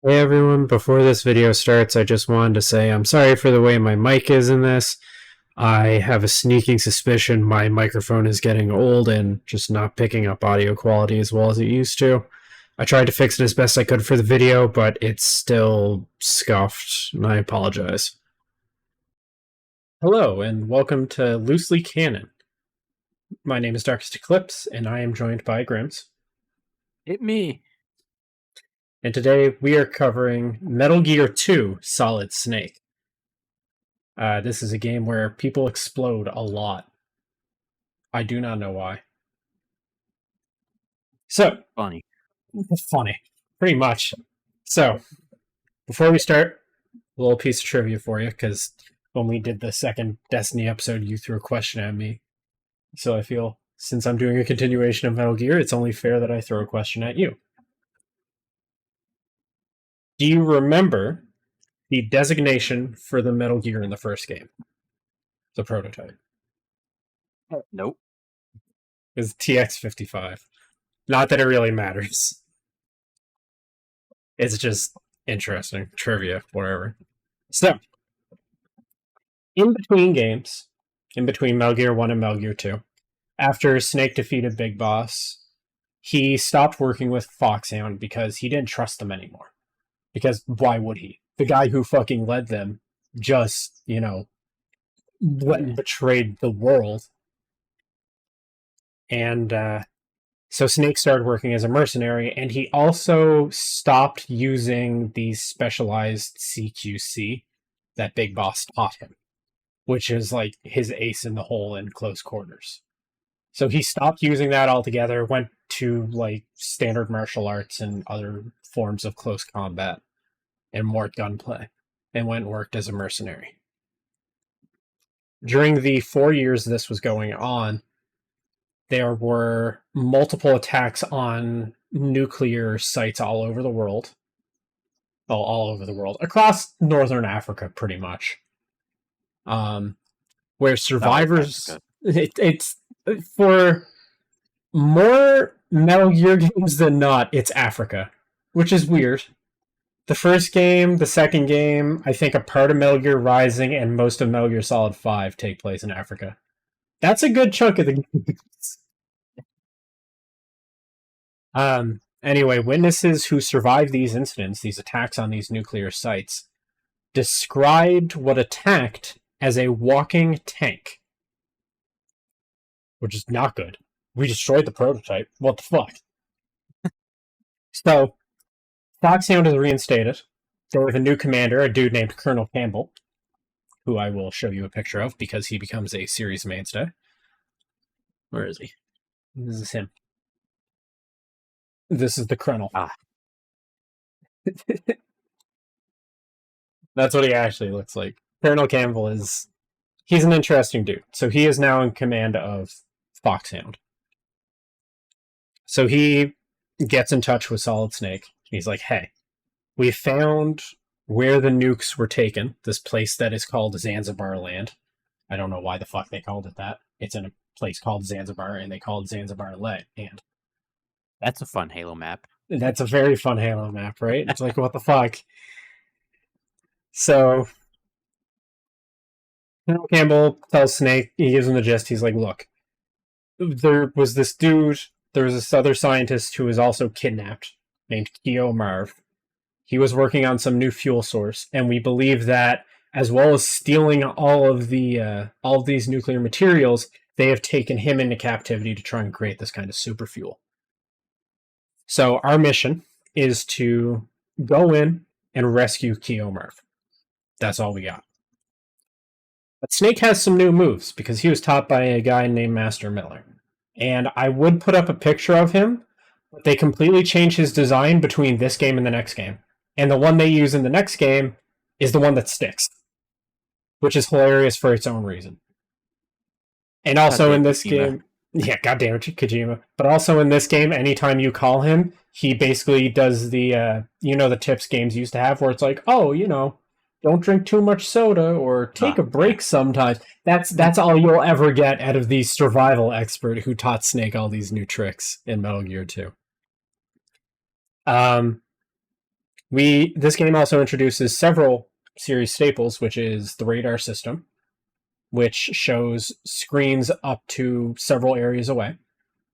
Hey everyone, before this video starts, I just wanted to say I'm sorry for the way my mic is in this. I have a sneaking suspicion my microphone is getting old and just not picking up audio quality as well as it used to. I tried to fix it as best I could for the video, but it's still scuffed, and I apologize. Hello, and welcome to Loosely Canon. My name is Darkest Eclipse, and I am joined by Grimz. Hit me. And today we are covering Metal Gear 2 Solid Snake. This is a game where people explode a lot. I do not know why. So, Funny. funny. Pretty much. So, before we start, a little piece of trivia for you, because when we did the second Destiny episode, you threw a question at me. So I feel, since I'm doing a continuation of Metal Gear, it's only fair that I throw a question at you. Do you remember the designation for the Metal Gear in the first game? The prototype. Nope. It was TX-55. Not that it really matters. It's just interesting. Trivia, whatever. So, in between games, in between Metal Gear 1 and Metal Gear 2, after Snake defeated Big Boss, he stopped working with Foxhound because he didn't trust them anymore. Because why would he? The guy who fucking led them just, went and betrayed the world. And so Snake started working as a mercenary, and he also stopped using the specialized CQC that Big Boss taught him, which is like his ace in the hole in close quarters. So he stopped using that altogether, went to like standard martial arts and other forms of close combat and more gunplay, and went and worked as a mercenary. During the 4 years this was going on, there were multiple attacks on nuclear sites all over the world. Well, all over the world. Across Northern Africa, pretty much. Where survivors... It's for more Metal Gear games than not, it's Africa. Which is weird. The first game, the second game, I think a part of Metal Gear Rising and most of Metal Gear Solid 5 take place in Africa. That's a good chunk of the games. Anyway, witnesses who survived these incidents, these attacks on these nuclear sites, described what attacked as a walking tank. Which is not good. We destroyed the prototype. What the fuck? So, Foxhound is reinstated. They have a new commander, a dude named Colonel Campbell, who I will show you a picture of because he becomes a series mainstay. Where is he? This is him. This is the Colonel. That's what he actually looks like. Colonel Campbell he's an interesting dude. So he is now in command of Foxhound. So he gets in touch with Solid Snake. He's like, hey, we found where the nukes were taken, this place that is called Zanzibar land. I don't know why the fuck they called it that. It's in a place called Zanzibar, and they called Zanzibar land. That's a fun Halo map. That's a very fun Halo map, right? It's like, what the fuck? So, Colonel Campbell tells Snake, he gives him the gist, he's like, look, there was this dude, there was this other scientist who was also kidnapped, named Keo Marv. He was working on some new fuel source, and we believe that, as well as stealing all of these nuclear materials, they have taken him into captivity to try and create this kind of super fuel. So our mission is to go in and rescue Keo Marv. That's all we got. But Snake has some new moves, because he was taught by a guy named Master Miller. And I would put up a picture of him, but they completely changed his design between this game and the next game. And the one they use in the next game is the one that sticks. Which is hilarious for its own reason. And also in this game... Yeah, goddamn Kojima. But also in this game, anytime you call him, he basically does the, the tips games used to have, where it's like, oh, don't drink too much soda, or take a break sometimes. That's all you'll ever get out of the survival expert who taught Snake all these new tricks in Metal Gear 2. This game also introduces several series staples, which is the radar system, which shows screens up to several areas away.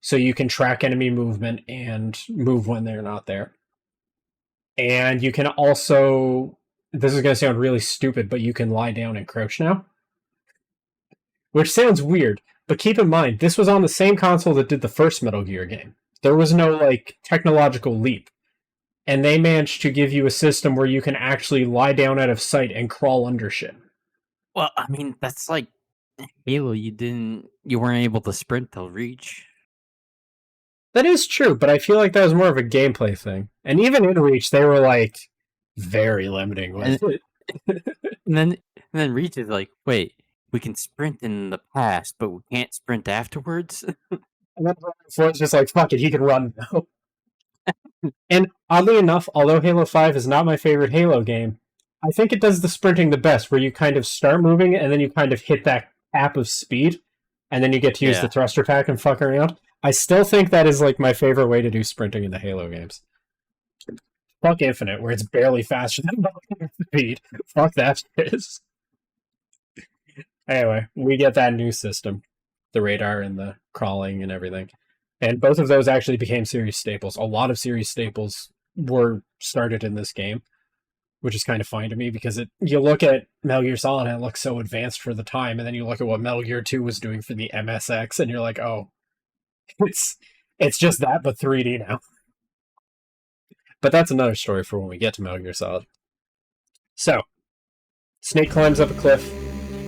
So you can track enemy movement and move when they're not there. And you can also, this is going to sound really stupid, but you can lie down and crouch now. Which sounds weird, but keep in mind, this was on the same console that did the first Metal Gear game. There was no, like, technological leap. And they managed to give you a system where you can actually lie down out of sight and crawl under shit. Well, I mean, that's like Halo. You weren't able to sprint till Reach. That is true, but I feel like that was more of a gameplay thing. And even in Reach, they were, like, very limiting with it. And then Reach is like, wait, we can sprint in the past, but we can't sprint afterwards? And then it's just like, fuck it, he can run now. And oddly enough, although Halo 5 is not my favorite Halo game, I think it does the sprinting the best, where you kind of start moving and then you kind of hit that cap of speed, and then you get to use the thruster pack and fuck around. I still think that is like my favorite way to do sprinting in the Halo games. Fuck Infinite, where it's barely faster than speed. Fuck that shit. Anyway, we get that new system. The radar and the crawling and everything. And both of those actually became series staples. A lot of series staples were started in this game, which is kind of funny to me because you look at Metal Gear Solid and it looks so advanced for the time, and then you look at what Metal Gear 2 was doing for the MSX, and you're like, oh, it's just that, but 3D now. But that's another story for when we get to Metal Gear Solid. So, Snake climbs up a cliff,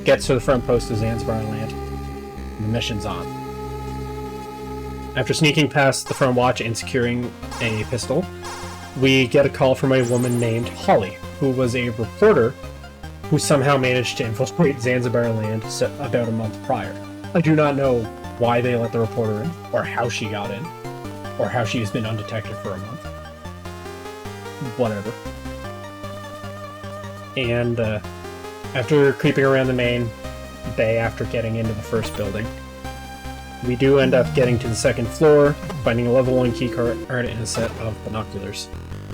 gets to the front post of Zanzibar land, and the mission's on. After sneaking past the front watch and securing a pistol, we get a call from a woman named Holly, who was a reporter who somehow managed to infiltrate Zanzibar land about a month prior. I do not know why they let the reporter in, or how she got in, or how she has been undetected for a month. Whatever. And after creeping around the main bay after getting into the first building, we do end up getting to the second floor, finding a level 1 keycard and a set of binoculars.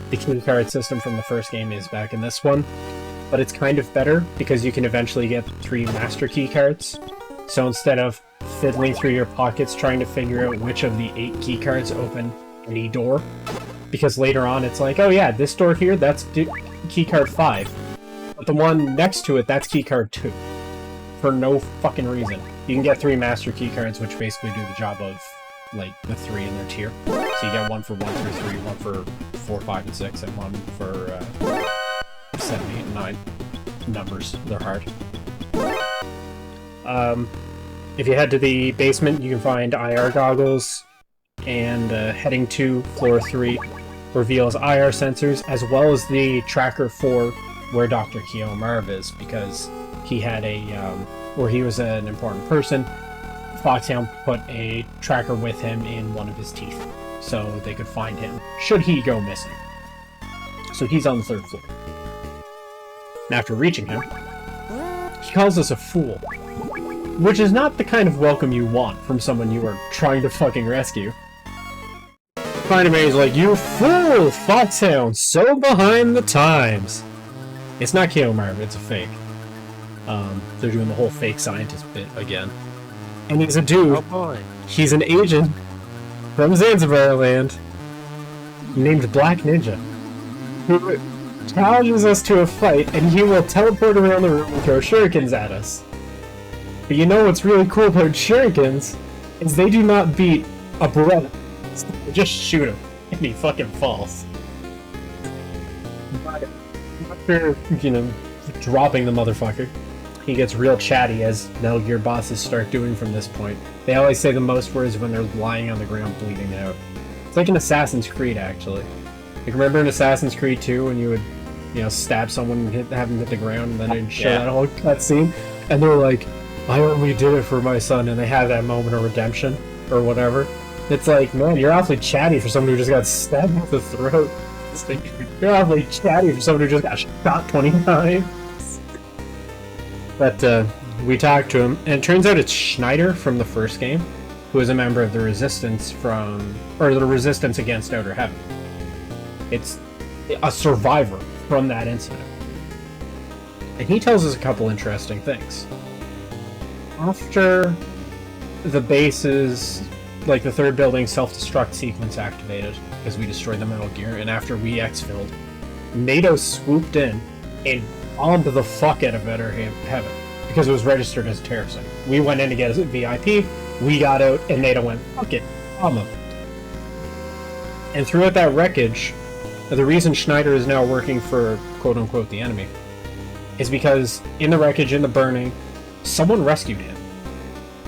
The keycard system from the first game is back in this one, but it's kind of better because you can eventually get 3 master keycards. So instead of fiddling through your pockets trying to figure out which of the 8 keycards open any door, because later on it's like, oh yeah, this door here, that's keycard 5. But the one next to it, that's keycard 2. For no fucking reason. You can get 3 master keycards, which basically do the job of, like, the 3 in their tier. So you get one for 1 through 3, one for 4, 5, and 6, and one for 7, 8, and 9. Numbers, they're hard. If you head to the basement, you can find IR goggles, and heading to floor 3 reveals IR sensors, as well as the tracker for where Dr. Keo Marv is, because he had where he was an important person, Foxhound put a tracker with him in one of his teeth, so they could find him, should he go missing. So he's on the 3rd floor. And after reaching him, he calls us a fool, which is not the kind of welcome you want from someone you are trying to fucking rescue. Find him and he's like, "You fool, Foxhound, so behind the times." It's not Keo Marv, it's a fake. They're doing the whole fake scientist bit again. And he's a dude. Oh boy. He's an agent from Zanzibar land named Black Ninja, who challenges us to a fight, and he will teleport around the room and throw shurikens at us. But you know what's really cool about shurikens is they do not beat a Beretta. They just shoot him, and he fucking falls. But after, dropping the motherfucker, he gets real chatty, as Metal Gear bosses start doing from this point. They always say the most words when they're lying on the ground bleeding out. It's like in Assassin's Creed, actually. Like, remember in Assassin's Creed 2 when you would, stab someone and have them hit the ground, and then it'd show that whole cutscene? And they're like, "I only did it for my son," and they have that moment of redemption, or whatever. It's like, man, you're awfully chatty for someone who just got stabbed in the throat. It's like, you're awfully chatty for someone who just got shot 20 times. But we talked to him, and it turns out it's Schneider from the first game, who is a member of the Resistance the Resistance against Outer Heaven. It's a survivor from that incident. And he tells us a couple interesting things. After the base's, like the third building self-destruct sequence activated, because we destroyed the Metal Gear, and after we exfilled, NATO swooped in and bombed the fuck out of Better Heaven, because it was registered as a terrorist site. We went in to get a VIP, we got out, and NATO went, fuck it, bomb them. And throughout that wreckage, the reason Schneider is now working for quote-unquote the enemy is because in the wreckage, in the burning, someone rescued him.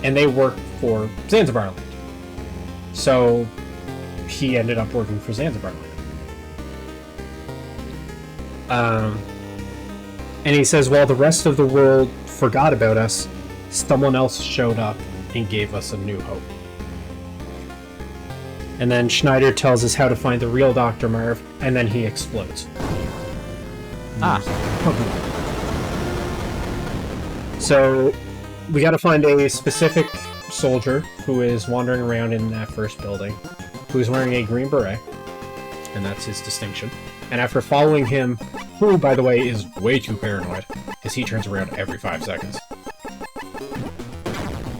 And they worked for Zanzibar Land. So he ended up working for Zanzibar Land. And he says, while the rest of the world forgot about us, someone else showed up and gave us a new hope. And then Schneider tells us how to find the real Dr. Marv, and then he explodes. So we gotta find a specific soldier who is wandering around in that first building, who is wearing a green beret, and that's his distinction. And after following him, who, by the way, is way too paranoid, because he turns around every 5 seconds.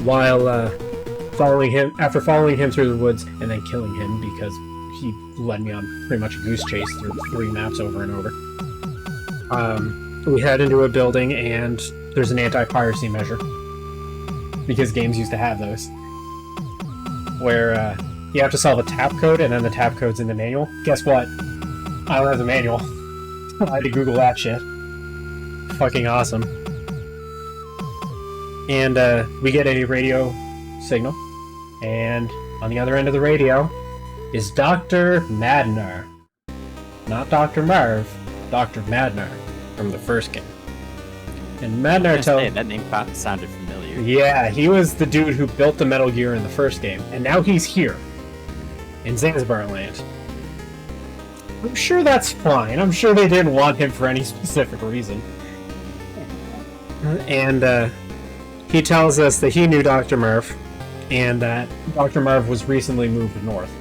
While, after following him through the woods and then killing him because he led me on pretty much a goose chase through 3 maps over and over, we head into a building and there's an anti-piracy measure, because games used to have those, where you have to solve a tap code and then the tap code's in the manual. Guess what? I don't have the manual. I had to Google that shit. Fucking awesome. And we get a radio signal, and on the other end of the radio is Dr. Madnar. Not Dr. Marv, Dr. Madnar from the first game. And Madnar tells... that name sounded familiar. Yeah, he was the dude who built the Metal Gear in the first game, and now he's here, in Zanzibar Land. I'm sure that's fine. I'm sure they didn't want him for any specific reason. And he tells us that he knew Dr. Marv, and that Dr. Marv was recently moved north,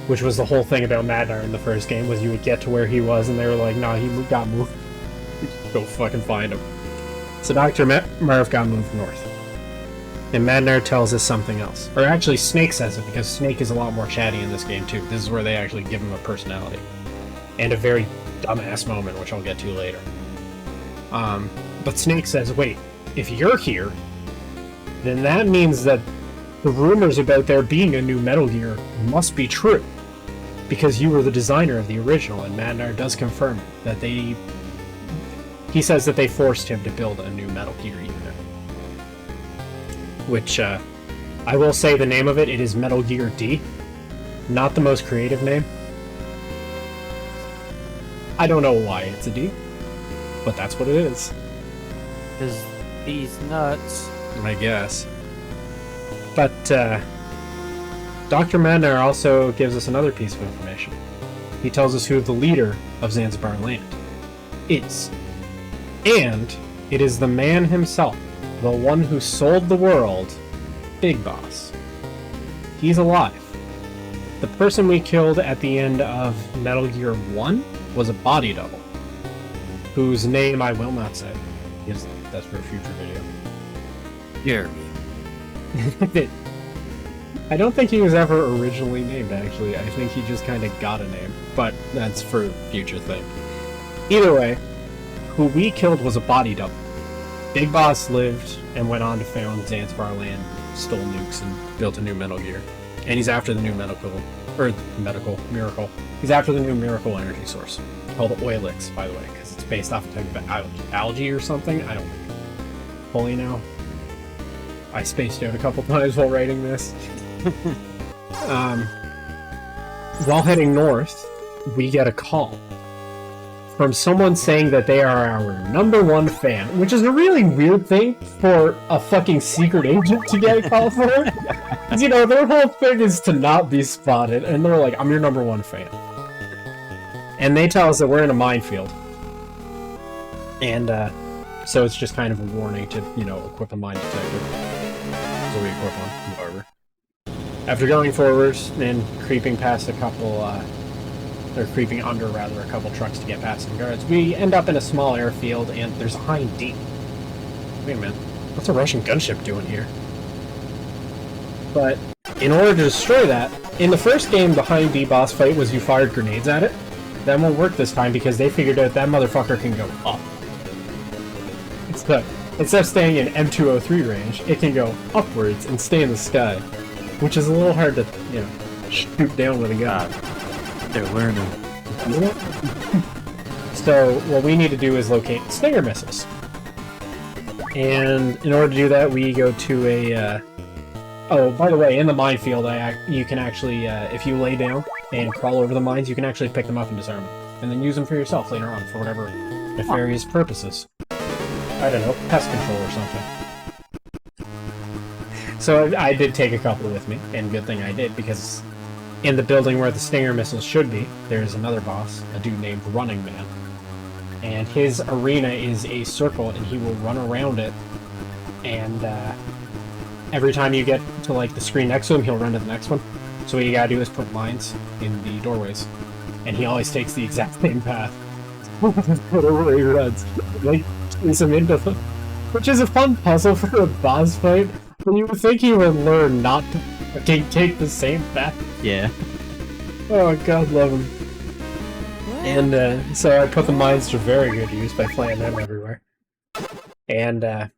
which was the whole thing about Madnar in the first game, was you would get to where he was, and they were like, nah, he got moved. Go fucking find him. So Dr. Marv got moved north. And Madnar tells us something else. Or actually, Snake says it, because Snake is a lot more chatty in this game, too. This is where they actually give him a personality. And a very dumbass moment, which I'll get to later. But Snake says, wait, if you're here, then that means that the rumors about there being a new Metal Gear must be true. Because you were the designer of the original, and Madnar does confirm that they... He says that they forced him to build a new Metal Gear unit. Which, I will say the name of it is Metal Gear D. Not the most creative name. I don't know why it's a D, but that's what it is. Because he's nuts. I guess. But, Dr. Madnar also gives us another piece of information. He tells us who the leader of Zanzibar Land is. And it is the man himself, the one who sold the world, Big Boss. He's alive. The person we killed at the end of Metal Gear 1 was a body double, whose name I will not say, because that's for a future video. Jeremy. I don't think he was ever originally named, actually. I think he just kind of got a name, but that's for a future thing. Either way, who we killed was a body double. Big Boss lived and went on to found Zanzibar Land, stole nukes, and built a new Metal Gear. And he's after the new miracle. He's after the new miracle energy source, called Oilix, by the way, because it's based off a type of algae or something. I don't think. Fully know. I spaced out a couple times while writing this. While heading north, we get a call from someone saying that they are our #1 fan, which is a really weird thing for a fucking secret agent to get a call for. Because, you know, their whole thing is to not be spotted, and they're like, I'm your #1 fan. And they tell us that we're in a minefield. And, so it's just kind of a warning to, you know, equip a mine detector. So we equip one, whatever. After going forward and creeping past a couple They're creeping under, rather, a couple trucks to get past some guards. We end up in a small airfield, and there's a Hind D. Wait a minute. What's a Russian gunship doing here? But in order to destroy that, in the first game, the Hind D boss fight was you fired grenades at it. That won't work this time because they figured out that motherfucker can go up. Instead of staying in M203 range, it can go upwards and stay in the sky, which is a little hard to, you know, shoot down with a gun. They're learning. So what we need to do is locate Stinger missiles. And in order to do that, we go to a... Oh, by the way, in the minefield, you can actually, if you lay down and crawl over the mines, you can actually pick them up and disarm them. And then use them for yourself later on for whatever nefarious purposes. I don't know, pest control or something. So I did take a couple with me, and good thing I did, because in the building where the Stinger missiles should be, there's another boss, a dude named Running Man. And his arena is a circle, and he will run around it, and every time you get to like the screen next to him, he'll run to the next one. So what you gotta do is put mines in the doorways. And he always takes the exact same path. Whatever he runs. Like, chase him into them. Which is a fun puzzle for a boss fight, but you would think he would learn not to take the same path. Yeah. Oh, God love him. And so I put the mines to very good use by playing them everywhere. And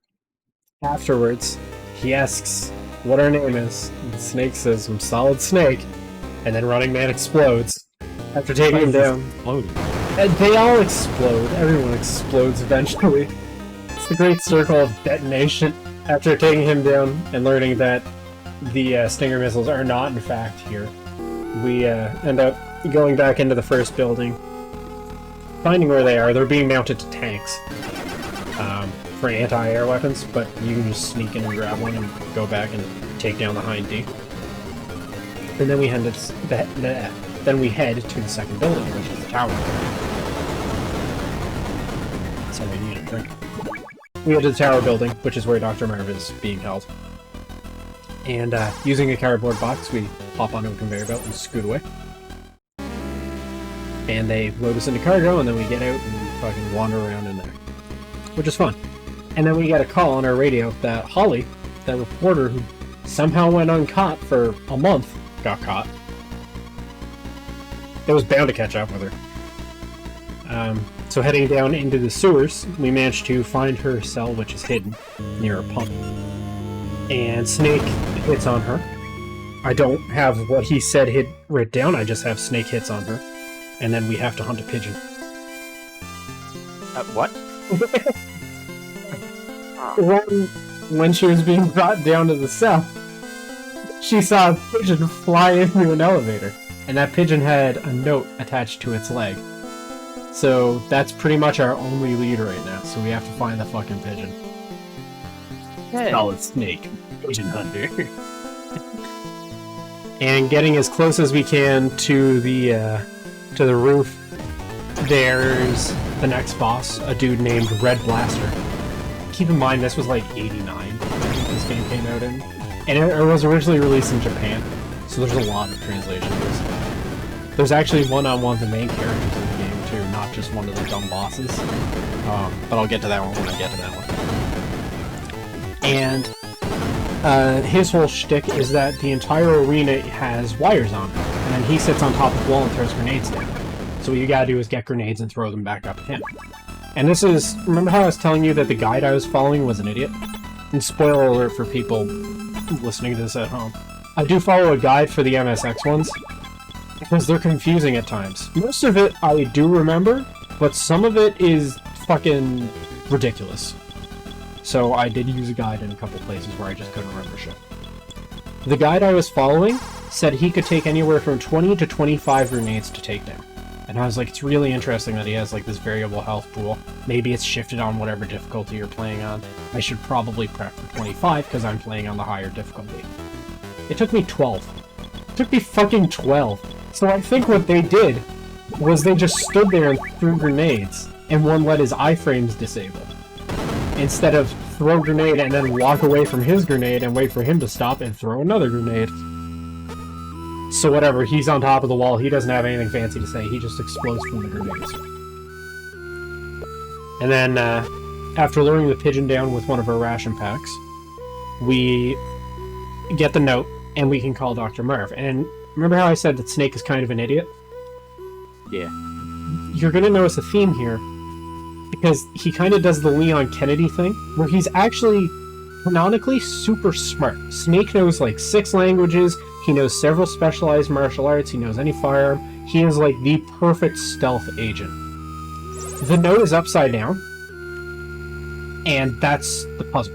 afterwards, he asks what our name is. And Snake says, "I'm Solid Snake." And then Running Man explodes after taking him down. And they all explode. Everyone explodes eventually. It's the great circle of detonation. After taking him down and learning that the Stinger missiles are not, in fact, here, we end up going back into the first building, finding where they are. They're being mounted to tanks for anti-air weapons, but you can just sneak in and grab one and go back and take down the Hind D. And then we head to the second building, which is the tower. So we need a drink. We go to the tower building, which is where Dr. Marv is being held. And using a cardboard box, we hop onto a conveyor belt and scoot away. And they load us into cargo, and then we get out and fucking wander around in there. Which is fun. And then we get a call on our radio that Holly, that reporter who somehow went uncaught for a month, got caught. It was bound to catch up with her. So heading down into the sewers, we managed to find her cell, which is hidden near a pump. And Snake hits on her. I don't have what he said written down, I just have Snake hits on her. And then we have to hunt a pigeon. What? When she was being brought down to the cell, she saw a pigeon fly into an elevator. And that pigeon had a note attached to its leg. So that's pretty much our only lead right now, so we have to find the fucking pigeon. Hey. Solid Snake, pigeon hunter. And getting as close as we can to the roof, there's the next boss, a dude named Red Blaster. Keep in mind, this was like 89 when this game came out in. And it was originally released in Japan, so there's a lot of translations. There's actually one-on-one the main characters in the game too, not just one of the dumb bosses. But I'll get to that one when I get to that one. And his whole shtick is that the entire arena has wires on it, and then he sits on top of the wall and throws grenades down. So what you gotta do is get grenades and throw them back up at him. And this is... Remember how I was telling you that the guide I was following was an idiot? And spoiler alert for people listening to this at home. I do follow a guide for the MSX ones, because they're confusing at times. Most of it I do remember, but some of it is fucking ridiculous. So I did use a guide in a couple places where I just couldn't remember shit. The guide I was following said he could take anywhere from 20 to 25 grenades to take down. And I was like, it's really interesting that he has like this variable health pool. Maybe it's shifted on whatever difficulty you're playing on. I should probably prep for 25 because I'm playing on the higher difficulty. It took me 12. It took me fucking 12. So I think what they did was they just stood there and threw grenades, and one let his iframes disable. Instead of throw grenade and then walk away from his grenade and wait for him to stop and throw another grenade. So whatever, he's on top of the wall, he doesn't have anything fancy to say, he just explodes from the grenades. And then, after luring the pigeon down with one of our ration packs, we get the note, and we can call Dr. Marv. And remember how I said that Snake is kind of an idiot? Yeah. You're gonna notice a theme here, because he kind of does the Leon Kennedy thing, where he's actually canonically super smart. Snake knows like 6 languages, he knows several specialized martial arts, he knows any firearm, he is like the perfect stealth agent. The note is upside down, and that's the puzzle.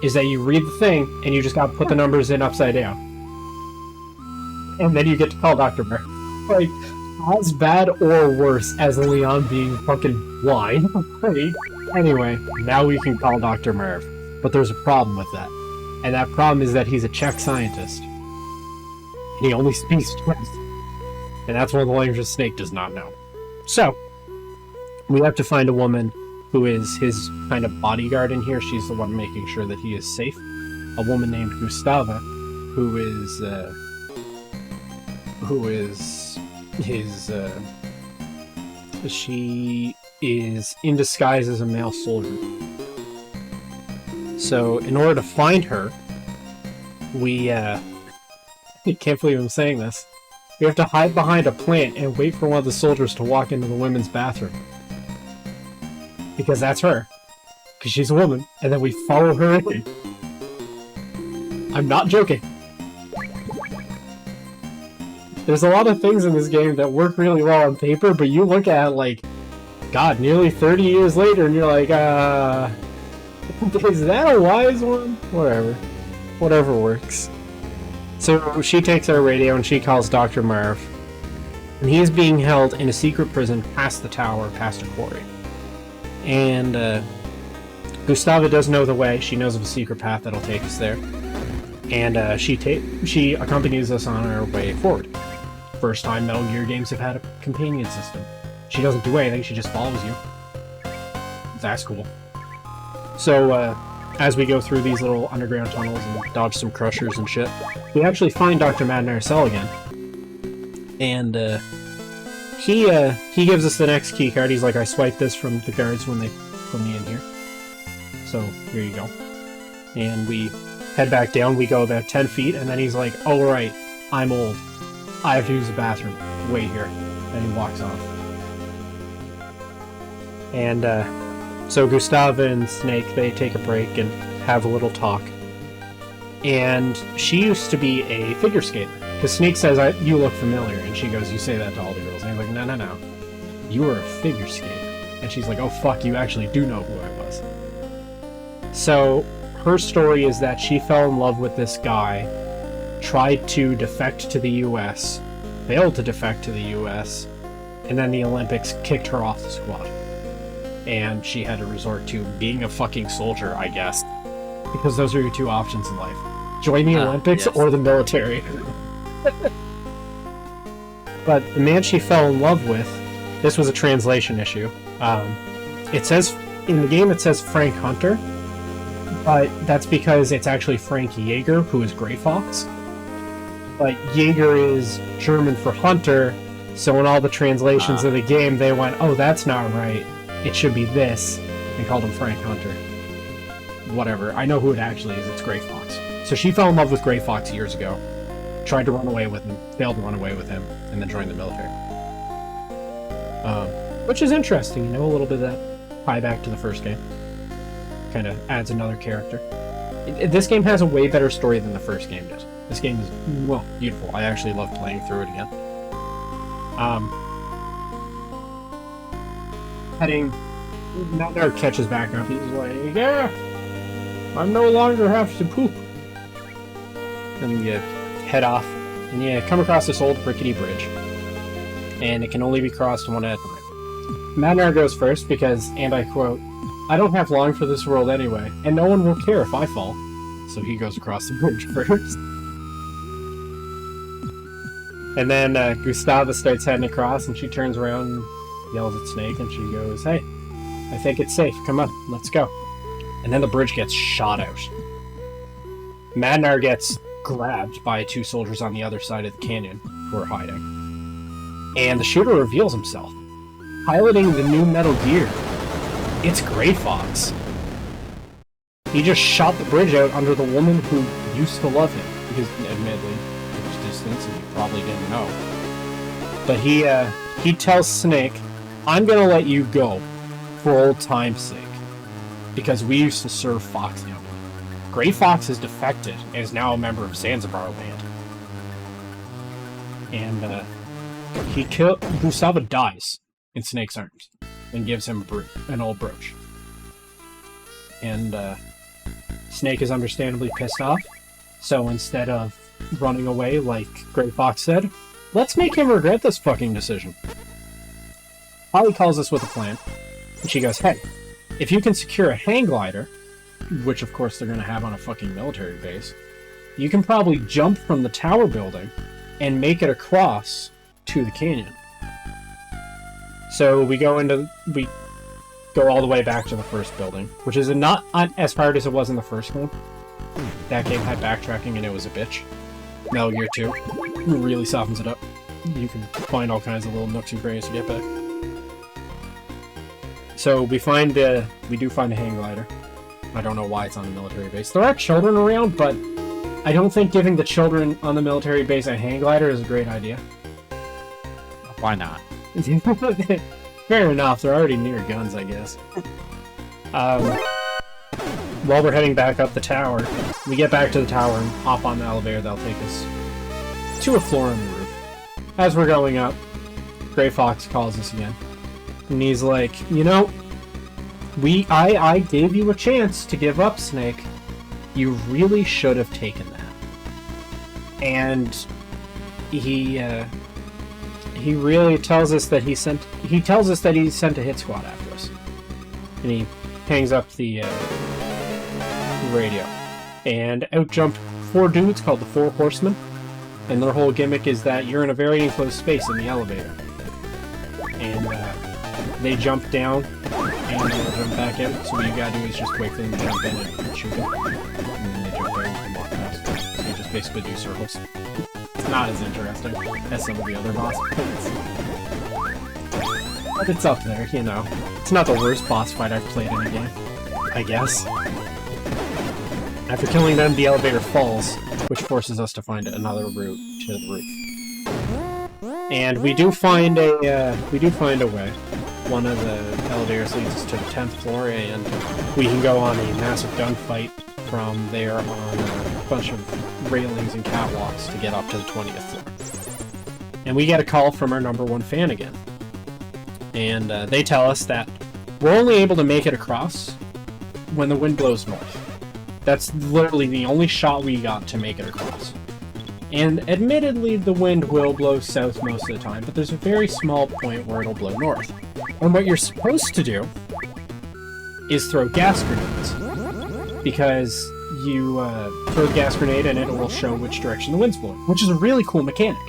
Is that you read the thing, and you just gotta put the numbers in upside down. And then you get to call Dr. Bear. Like, as bad or worse as Leon being fucking blind. Right? Anyway, now we can call Dr. Merv. But there's a problem with that. And that problem is that he's a Czech scientist. And he only speaks Czech. And that's one of the languages Snake does not know. So, we have to find a woman who is his kind of bodyguard in here. She's the one making sure that he is safe. A woman named Gustava, who is his, she is in disguise as a male soldier. So, in order to find her, we, I can't believe I'm saying this. We have to hide behind a plant and wait for one of the soldiers to walk into the women's bathroom. Because that's her. Because she's a woman, and then we follow her in. I'm not joking. There's a lot of things in this game that work really well on paper, but you look at it like, God, nearly 30 years later, and you're like, is that a wise one? Whatever. Whatever works. So she takes our radio and she calls Dr. Marv. And he is being held in a secret prison past the tower, past a quarry. And Gustava does know the way. She knows of a secret path that'll take us there. And she accompanies us on our way forward. First time Metal Gear games have had a companion system. She doesn't do anything, she just follows you. That's cool. So, as we go through these little underground tunnels and dodge some crushers and shit, we actually find Dr. Madnar's cell again. And, he gives us the next key card. He's like, I swiped this from the guards when they put me in here. So, here you go. And we head back down, we go about 10 feet, and then he's like, oh right, I'm old. I have to use the bathroom. Wait here. And he walks off. And, so Gustava and Snake, they take a break and have a little talk. And she used to be a figure skater. Because Snake says, you look familiar. And she goes, you say that to all the girls. And he's like, no. You were a figure skater. And she's like, oh fuck, you actually do know who I was. So, her story is that she fell in love with this guy, tried to defect to the US, failed to defect to the US, and then the Olympics kicked her off the squad. And she had to resort to being a fucking soldier, I guess. Because those are your two options in life. Join the Olympics or the military. But the man she fell in love with, this was a translation issue. It says, in the game it says Frank Hunter, but that's because it's actually Frank Jaeger, who is Grey Fox. But Jaeger is German for hunter, so in all the translations of the game, they went, oh, that's not right. It should be this, and called him Frank Hunter. Whatever. I know who it actually is. It's Grey Fox. So she fell in love with Grey Fox years ago. Tried to run away with him. Failed to run away with him. And then joined the military. Which is interesting, you know, a little bit of that tie back to the first game. Kind of adds another character. This game has a way better story than the first game did. This game is, well, beautiful. I actually love playing through it again. Madnar catches back up. He's like, yeah, I no longer have to poop. Then you head off, and you come across this old rickety bridge. And it can only be crossed one at a time. Madnar goes first because, and I quote, I don't have long for this world anyway, and no one will care if I fall. So he goes across the bridge first. And then Gustava starts heading across, and she turns around and yells at Snake, and she goes, hey, I think it's safe. Come on, let's go. And then the bridge gets shot out. Madnar gets grabbed by 2 soldiers on the other side of the canyon who are hiding. And the shooter reveals himself, piloting the new Metal Gear. It's Gray Fox. He just shot the bridge out under the woman who used to love him, because admittedly, it was distance and he probably didn't know. But he tells Snake, I'm gonna let you go for old time's sake, because we used to serve Fox now. Gray Fox has defected and is now a member of Zanzibar band. And Busaba dies in Snake's arms and gives him an old brooch. And Snake is understandably pissed off, so instead of running away like Gray Fox said, let's make him regret this fucking decision. Holly calls us with a plan, and she goes, hey, if you can secure a hang glider, which of course they're going to have on a fucking military base, you can probably jump from the tower building and make it across to the canyon. So we go all the way back to the first building, which is not as hard as it was in the first one. That game had backtracking and it was a bitch. Metal Gear 2 really softens it up. You can find all kinds of little nooks and crannies to get back. So we do find a hang glider. I don't know why it's on the military base. There are children around, but I don't think giving the children on the military base a hang glider is a great idea. Why not? Fair enough, they're already near guns, I guess. While we're heading back up the tower, we get back to the tower and hop on the elevator that'll take us to a floor on the roof. As we're going up, Gray Fox calls us again. And he's like, you know, I gave you a chance to give up, Snake. You really should have taken that. And he really tells us that he sent a hit squad after us. And he hangs up the radio. And out jump 4 dudes called the 4 Horsemen. And their whole gimmick is that you're in a very enclosed space in the elevator. And they jump down and they'll jump back out. So what you gotta do is just wait for them to jump in and shoot them. And then they jump out and walk past. So you just basically do circles. It's not as interesting as some of the other boss fights. But it's up there, you know. It's not the worst boss fight I've played in a game, I guess. After killing them, the elevator falls, which forces us to find another route to the roof. And we do find a way. One of the elevators leads us to the 10th floor, and we can go on a massive gunfight from there on a bunch of railings and catwalks to get up to the 20th floor. And we get a call from our #1 fan again. And they tell us that we're only able to make it across when the wind blows north. That's literally the only shot we got to make it across. And admittedly, the wind will blow south most of the time, but there's a very small point where it'll blow north. And what you're supposed to do is throw gas grenades. Because you throw the gas grenade and it will show which direction the wind's blowing, which is a really cool mechanic.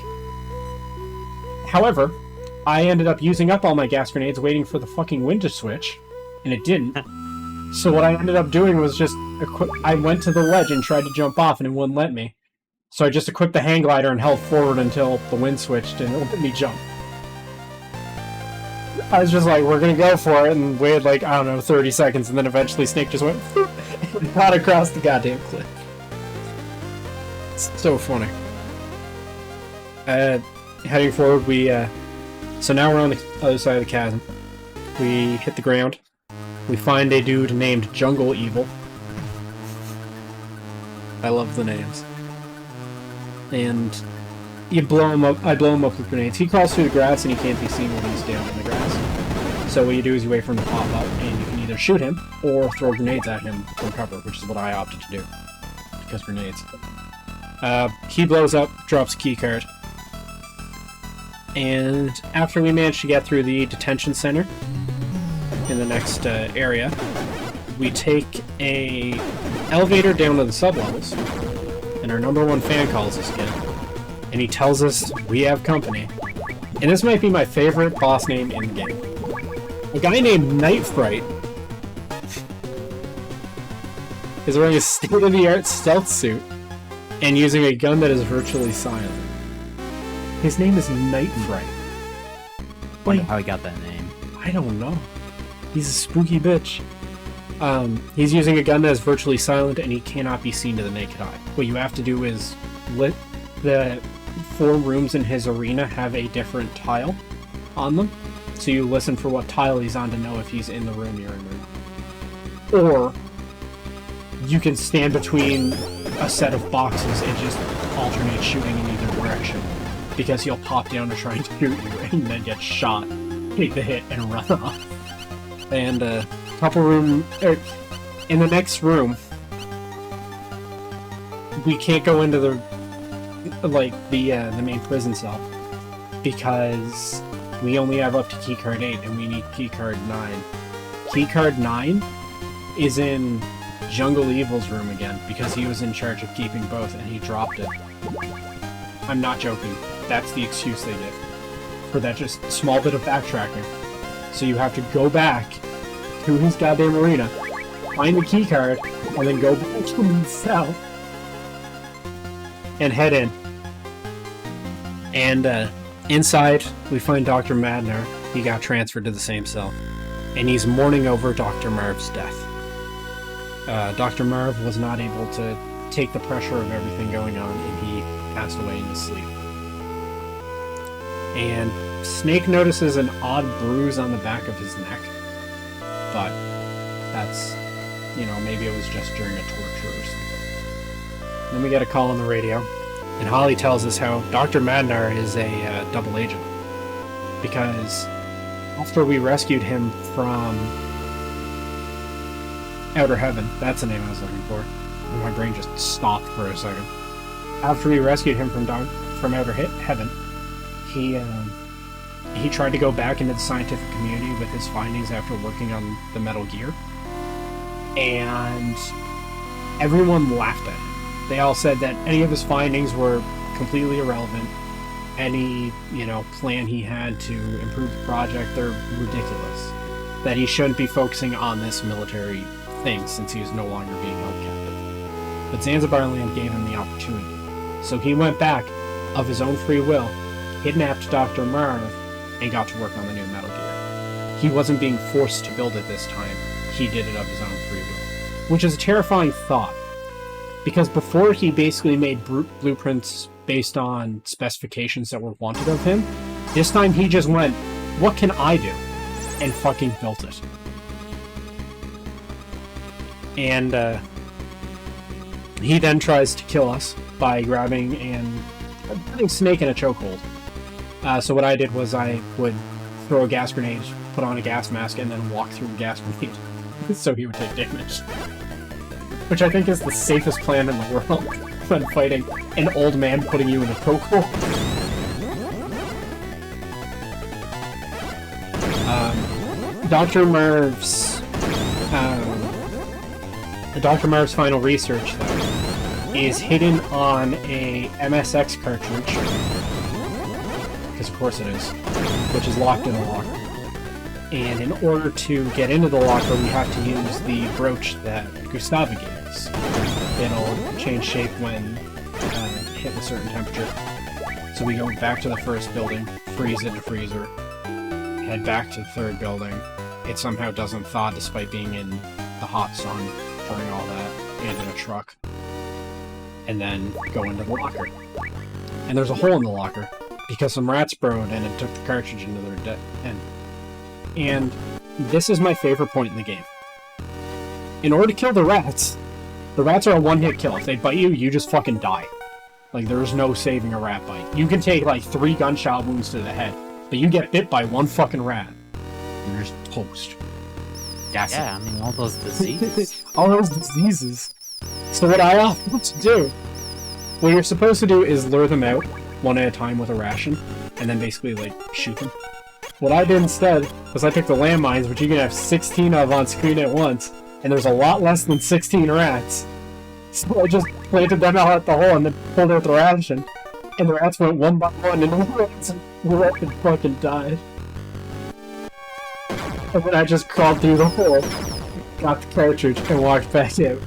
However, I ended up using up all my gas grenades waiting for the fucking wind to switch, and it didn't. So what I ended up doing was just I went to the ledge and tried to jump off and it wouldn't let me. So I just equipped the hang glider and held forward until the wind switched and it let me jump. I was just like, we're gonna go for it, and waited like, I don't know, 30 seconds, and then eventually Snake just went and got across the goddamn cliff. It's so funny. Heading forward, so now we're on the other side of the chasm. We hit the ground. We find a dude named Jungle Evil. I love the names. And you blow him up. I blow him up with grenades. He crawls through the grass and he can't be seen when he's down in the grass. So what you do is you wait for him to pop up, and you can either shoot him or throw grenades at him from cover, which is what I opted to do. Because grenades. He blows up, drops a key card. And after we manage to get through the detention center in the next area, we take a elevator down to the sublevels, and our #1 fan calls us again, and he tells us we have company. And this might be my favorite boss name in the game. A guy named Night Fright is wearing a state-of-the-art stealth suit and using a gun that is virtually silent. His name is Night and Bright. Wonder how he got that name. I don't know. He's a spooky bitch. He's using a gun that is virtually silent and he cannot be seen to the naked eye. What you have to do is lit the 4 rooms in his arena have a different tile on them. So you listen for what tile he's on to know if he's in the room you're in or not. Or you can stand between a set of boxes and just alternate shooting in either direction. Because he'll pop down to try and shoot you and then get shot, take the hit, and run off. And in the next room, we can't go into the main prison cell because we only have up to keycard 8 and we need keycard 9. Keycard 9 is in Jungle Evil's room again because he was in charge of keeping both and he dropped it. I'm not joking. That's the excuse they give for that just small bit of backtracking. So you have to go back to his goddamn arena, find the keycard, and then go back to the cell and head in. And inside, we find Dr. Madner. He got transferred to the same cell, and he's mourning over Dr. Marv's death. Dr. Marv was not able to take the pressure of everything going on, and he passed away in his sleep. And Snake notices an odd bruise on the back of his neck, but that's, maybe it was just during a torture or something. Then we get a call on the radio, and Holly tells us how Dr. Madnar is a double agent, because after we rescued him from Outer Heaven, that's the name I was looking for, and my brain just stopped for a second. After we rescued him from Outer Heaven, he tried to go back into the scientific community with his findings after working on the Metal Gear, and everyone laughed at him. They all said that any of his findings were completely irrelevant. Any, plan he had to improve the project, they're ridiculous. That he shouldn't be focusing on this military thing since he was no longer being held captive. But Zanzibar Land gave him the opportunity. So he went back, of his own free will, kidnapped Dr. Marv, and got to work on the new Metal Gear. He wasn't being forced to build it this time. He did it of his own free will. Which is a terrifying thought. Because before he basically made blueprints based on specifications that were wanted of him, this time he just went, what can I do? And fucking built it. And he then tries to kill us by grabbing and putting Snake in a chokehold. So what I did was I would throw a gas grenade, put on a gas mask, and then walk through a gas grenade. So he would take damage. Which I think is the safest plan in the world when fighting an old man putting you in a chokehold. Dr. Marv's final research, though, is hidden on a MSX cartridge, because of course it is, which is locked in a locker. And in order to get into the locker, we have to use the brooch that Gustava gave us. It'll change shape when hit a certain temperature. So we go back to the first building, freeze it in a freezer, head back to the third building. It somehow doesn't thaw despite being in the hot sun during all that, and in a truck. And then go into the locker. And there's a hole in the locker, because some rats burrowed and it took the cartridge into their end. And this is my favorite point in the game. In order to kill the rats are a one-hit kill. If they bite you, you just fucking die. Like, there's no saving a rat bite. You can take, like, 3 gunshot wounds to the head, but you get bit by one fucking rat. You're just toast. Yeah, I mean, all those diseases. All those diseases. So what I often to do, what you're supposed to do is lure them out, one at a time with a ration, and then basically, like, shoot them. What I did instead was I took the landmines, which you can have 16 of on screen at once, and there's a lot less than 16 rats. So I just planted them out at the hole and then pulled out the ration, and the rats went one by one, and the rats fucking died. And then I just crawled through the hole, got the cartridge, and walked back out.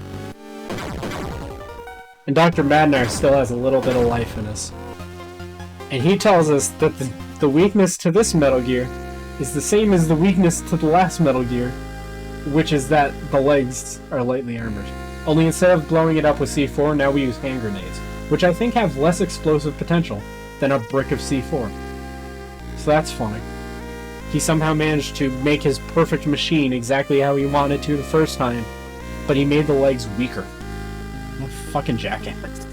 And Dr. Madnar still has a little bit of life in us. And he tells us that the weakness to this Metal Gear is the same as the weakness to the last Metal Gear, which is that the legs are lightly armored. Only instead of blowing it up with C4, now we use hand grenades, which I think have less explosive potential than a brick of C4. So that's funny. He somehow managed to make his perfect machine exactly how he wanted to the first time, but he made the legs weaker. What a fucking jackass.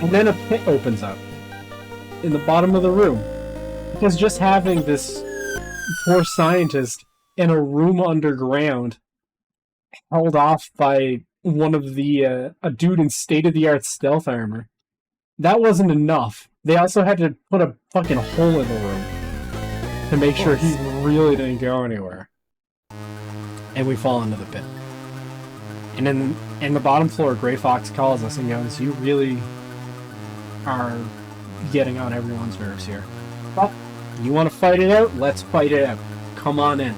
And then a pit opens up in the bottom of the room, because just having this poor scientist in a room underground, held off by one of the a dude in state-of-the-art stealth armor, that wasn't enough. They also had to put a fucking hole in the room to make sure he really didn't go anywhere. And we fall into the pit. And then in the bottom floor, Grey Fox calls us and goes, "You really are getting on everyone's nerves here. But you want to fight it out? Let's fight it out. Come on in."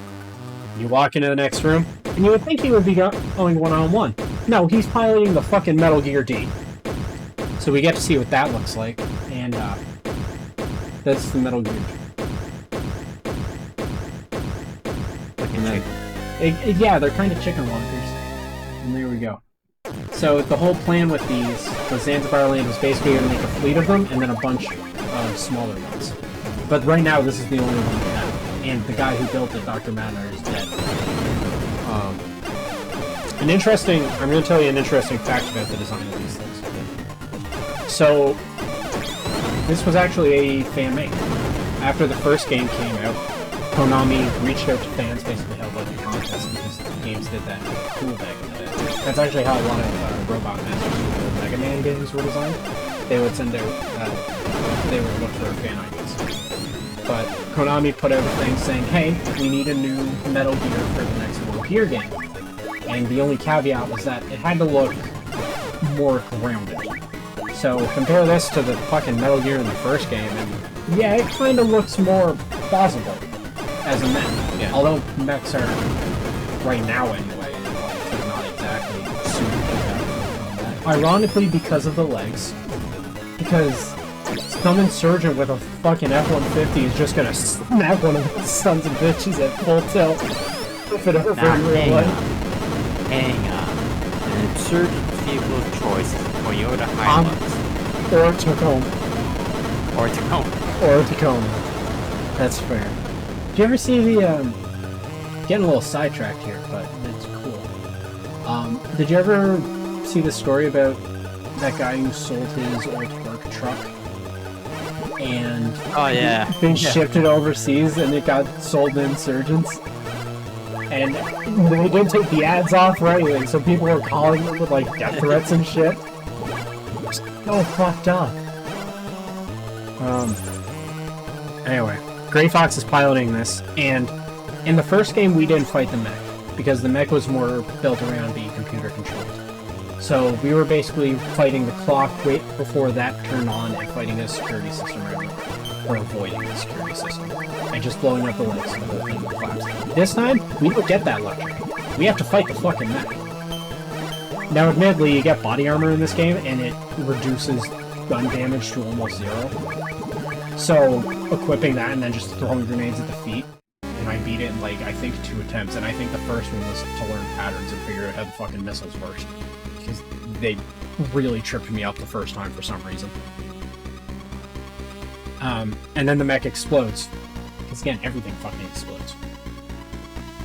You walk into the next room, and you would think he would be going one-on-one. No, he's piloting the fucking Metal Gear D. So we get to see what that looks like, and that's the Metal Gear. Yeah, they're kind of chicken walkers. And there we go. So the whole plan with the Zanzibar land was basically going to make a fleet of them, and then a bunch of smaller ones. But right now, this is the only one we have. And the guy who built it, Dr. Manor, is dead. I'm going to tell you an interesting fact about the design of these things. So, this was actually a fan made. After the first game came out, Konami reached out to fans, basically held like a contest, because games did that cool back in the day. That's actually how a lot of Robot Masters and Mega Man games were designed. They would send out, they would look for fan ideas. But Konami put out a thing saying, "Hey, we need a new Metal Gear for the next Metal Gear game." And the only caveat was that it had to look more grounded. So compare this to the fucking Metal Gear in the first game, and yeah, it kind of looks more plausible as a mech. Yeah. Although mechs are, right now anyway, they're not exactly super good. Ironically, because of the legs, because some insurgent with a fucking F-150 is just gonna snap one of those sons of bitches at full tilt. If it ever hang on. An insurgent vehicle of choice is a Toyota Hilux. Or Tacoma. Or Tacoma. Or Tacoma. That's fair. Did you ever see the, getting a little sidetracked here, but it's cool. Did you ever see the story about that guy who sold his old work truck? And they shipped it overseas and it got sold to insurgents? And they didn't take the ads off or anything, so people were calling them with like death threats and shit. So fucked up. Anyway, Grey Fox is piloting this, and in the first game we didn't fight the mech, because the mech was more built around being computer controlled. So we were basically fighting the clock wait before that turned on and fighting a security system around it, or avoiding the security system, and just blowing up the legs so the whole thing would collapse. This time, we don't get that luxury. We have to fight the fucking mech. Now admittedly, you get body armor in this game, and it reduces gun damage to almost zero. So, equipping that and then just throwing grenades at the feet, and I beat it in like, I think 2 attempts, and I think the first one was to learn patterns and figure out how the fucking missiles worked. Because they really tripped me up the first time for some reason. And then the mech explodes. Because again, everything fucking explodes.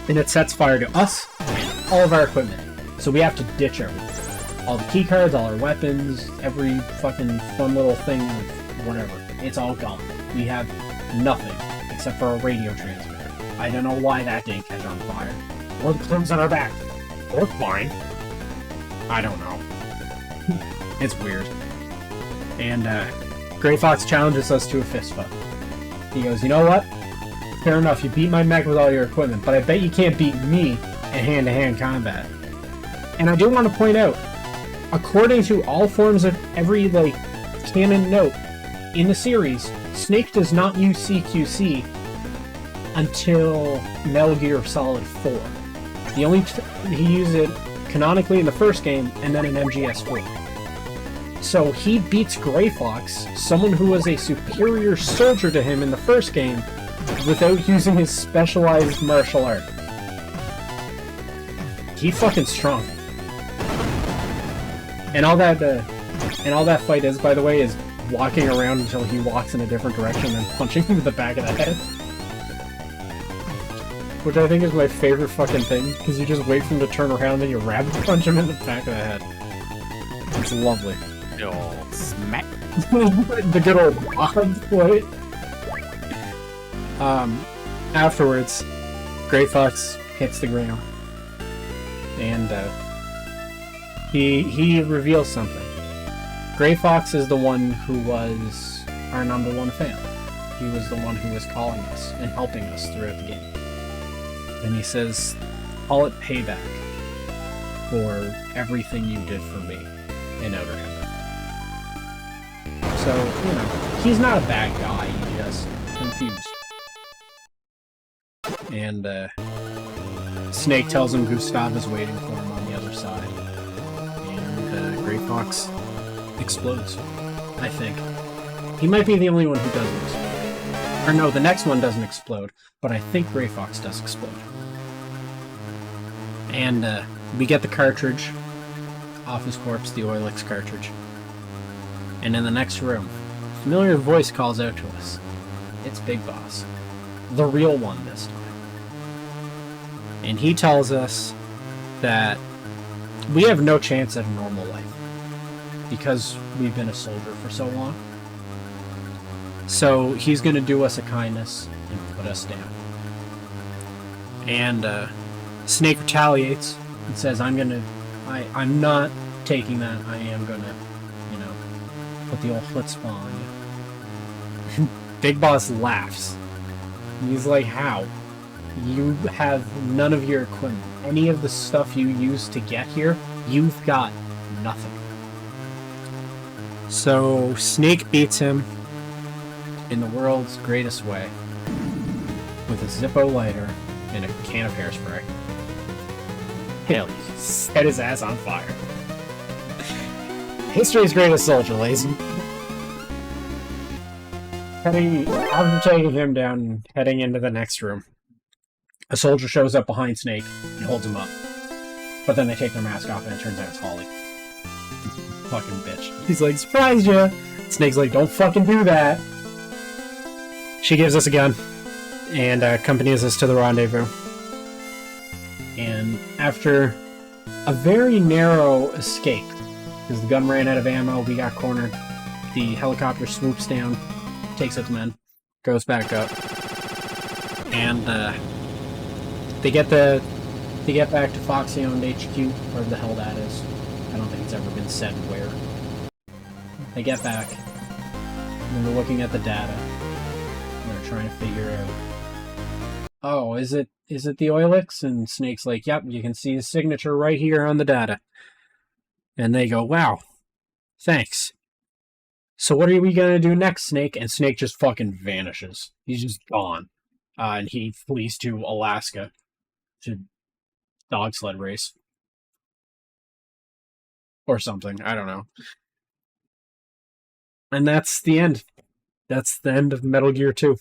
And it sets fire to us and all of our equipment. So we have to ditch everything. All the keycards, all our weapons, every fucking fun little thing, whatever. It's all gone. We have nothing except for a radio transmitter. I don't know why that didn't catch on fire. Or the plumes on our back. Or fine. I don't know. It's weird. And Grey Fox challenges us to a fist fight. He goes, "You know what? Fair enough, you beat my mech with all your equipment, but I bet you can't beat me in hand-to-hand combat." And I do want to point out, according to all forms of every, like, canon note in the series, Snake does not use CQC until Metal Gear Solid 4. The only he used it canonically in the first game, and then in MGS4. So he beats Grey Fox, someone who was a superior soldier to him in the first game, without using his specialized martial art. He fucking strong. And all that fight is, by the way, is walking around until he walks in a different direction and punching him in the back of the head. Which I think is my favorite fucking thing, because you just wait for him to turn around and you rabbit punch him in the back of the head. It's lovely. Oh, smack. The good old Bob fight. Afterwards, Grey Fox hits the ground. And, he reveals something. Grey Fox is the one who was our number one fan. He was the one who was calling us and helping us throughout the game. And he says, call it payback for everything you did for me in Outer Heaven. So, you know, he's not a bad guy, he's just confused. And, Snake tells him Gustav is waiting for him on the other side. And, Grey Fox explodes, I think. He might be the only one who doesn't explode. Or no, the next one doesn't explode, but I think Grey Fox does explode. And we get the cartridge off his corpse, the Oilix cartridge. And in the next room, a familiar voice calls out to us. It's Big Boss. The real one this time. And he tells us that we have no chance at a normal life because we've been a soldier for so long. So he's going to do us a kindness and put us down. And Snake retaliates and says, I'm not taking that. I am going to, you know, put the old chutzpah on you. Big Boss laughs. He's like, how? You have none of your equipment. Any of the stuff you used to get here, you've got nothing. So Snake beats him in the world's greatest way with a Zippo lighter and a can of hairspray. Hell, Set his ass on fire. History's greatest soldier, ladies. After taking him down and heading into the next room, a soldier shows up behind Snake and holds him up. But then they take their mask off and it turns out it's Holly. Fucking bitch. He's like, surprised ya! Snake's like, don't fucking do that! She gives us a gun and accompanies us to the rendezvous. And after a very narrow escape, because the gun ran out of ammo, we got cornered, the helicopter swoops down, takes its men, goes back up, and they get back to Foxy-owned HQ, wherever the hell that is. I don't think it's ever been said where. They get back, and they're looking at the data, and they're trying to figure out, oh, is it the Oilix? And Snake's like, yep, you can see his signature right here on the data. And they go, wow, thanks. So what are we gonna do next, Snake? And Snake just fucking vanishes. He's just gone. And he flees to Alaska to dog sled race. Or something, I don't know. And that's the end. That's the end of Metal Gear 2.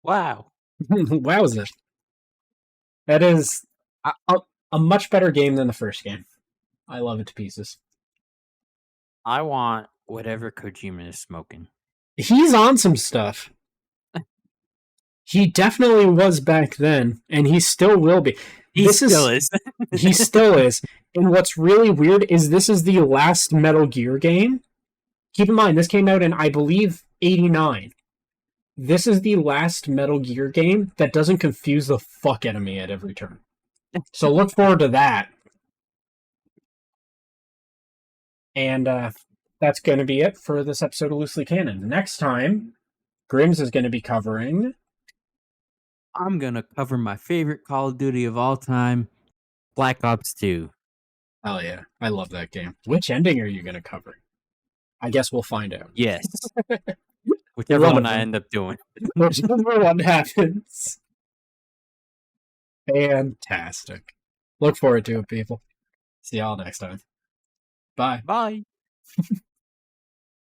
wow. Wowza. That is a much better game than the first game. I love it to pieces. I want whatever Kojima is smoking. He's on some stuff. He definitely was back then, and he still will be. He still is. He still is. And what's really weird is this is the last Metal Gear game. Keep in mind, this came out in, I believe, 89. This is the last Metal Gear game that doesn't confuse the fuck out of me at every turn. So look forward to that. And that's going to be it for this episode of Loosely Canon. Next time, Grimz is going to be covering... I'm going to cover my favorite Call of Duty of all time, Black Ops 2. Oh yeah, I love that game. Which ending are you going to cover? I guess we'll find out. Yes. Whichever One one of I them. end up doing. Whichever one happens. Fantastic. Look forward to it, people. See y'all next time. Bye. Bye.